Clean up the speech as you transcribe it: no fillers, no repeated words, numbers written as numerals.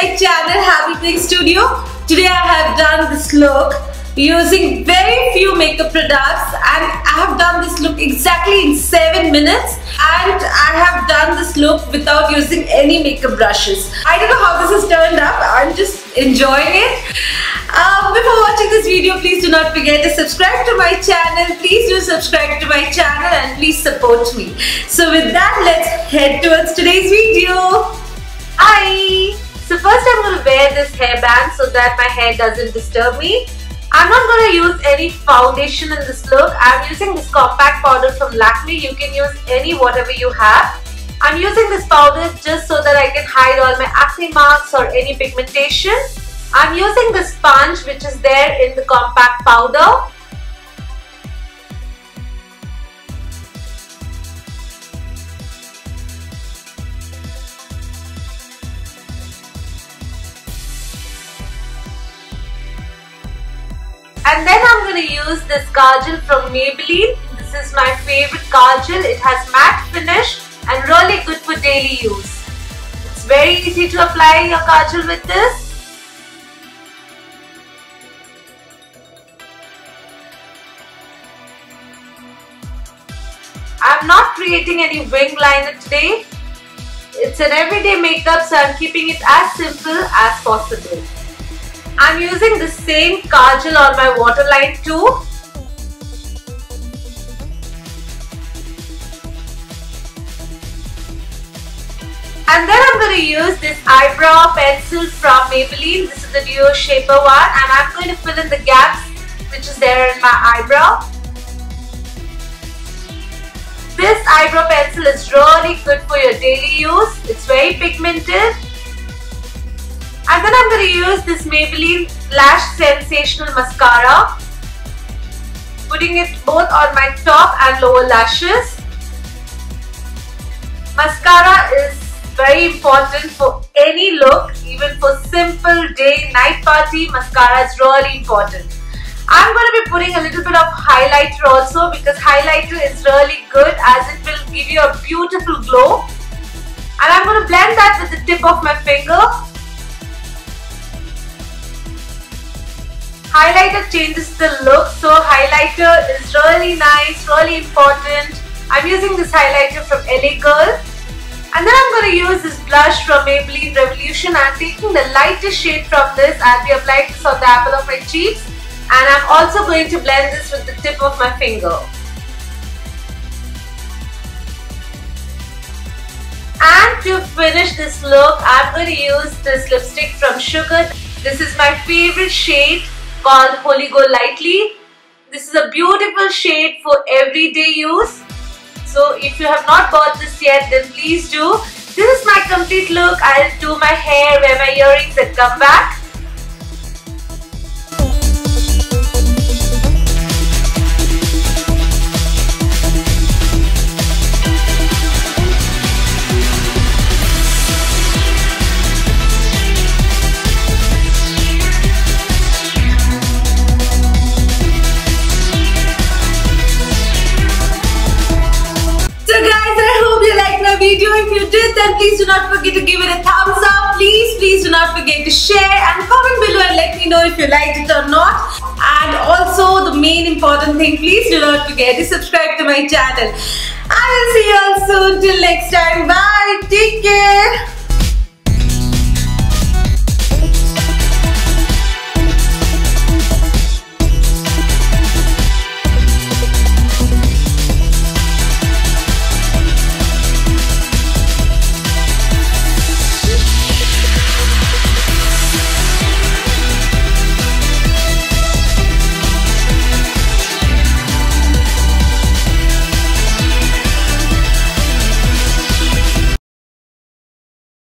my channel Happy Pink Studio. Today I have done this look using very few makeup products, and I have done this look exactly in 7 minutes, and I have done this look without using any makeup brushes. I don't know how this has turned up. I'm just enjoying it. Before watching this video, please do not forget to subscribe to my channel. Please do subscribe to my channel and please support me. So with that, let's head towards today's video. Hi! So first I'm going to wear this hairband so that my hair doesn't disturb me. I'm not going to use any foundation in this look. I'm using this compact powder from Lakme. You can use any whatever you have. I'm using this powder just so that I can hide all my acne marks or any pigmentation. I'm using the sponge which is there in the compact powder. And then I'm going to use this kajal from Maybelline. This is my favorite kajal. It has matte finish and really good for daily use. It's very easy to apply your kajal with this. I'm not creating any wing liner today. It's an everyday makeup, so I'm keeping it as simple as possible. I'm using the same kajal on my waterline too. And then I'm going to use this eyebrow pencil from Maybelline. This is the Duo Shaper one, and I'm going to fill in the gaps which is there in my eyebrow. This eyebrow pencil is really good for your daily use. It's very pigmented. And then I'm going to use this Maybelline Lash Sensational Mascara, putting it both on my top and lower lashes. Mascara is very important for any look, even for simple day, night party. Mascara is really important. I'm going to be putting a little bit of highlighter also, because highlighter is really good as it will give you a beautiful glow. And I'm going to blend that with the tip of my finger. Highlighter changes the look, so highlighter is really nice, really important. I'm using this highlighter from LA Girl. And then I'm going to use this blush from Maybelline Revolution. I'm taking the lightest shade from this. I'll be applying this on the apple of my cheeks. And I'm also going to blend this with the tip of my finger. And to finish this look, I'm going to use this lipstick from Sugar. This is my favorite shade called Golightly. This is a beautiful shade for everyday use. So if you have not bought this yet, then please do. This is my complete look. I'll do my hair, wear my earrings and come back. Video. If you did, then please do not forget to give it a thumbs up. Please do not forget to share and comment below and let me know if you liked it or not. And also the main important thing, please do not forget to subscribe to my channel. I will see you all soon. Till next time, bye, take care.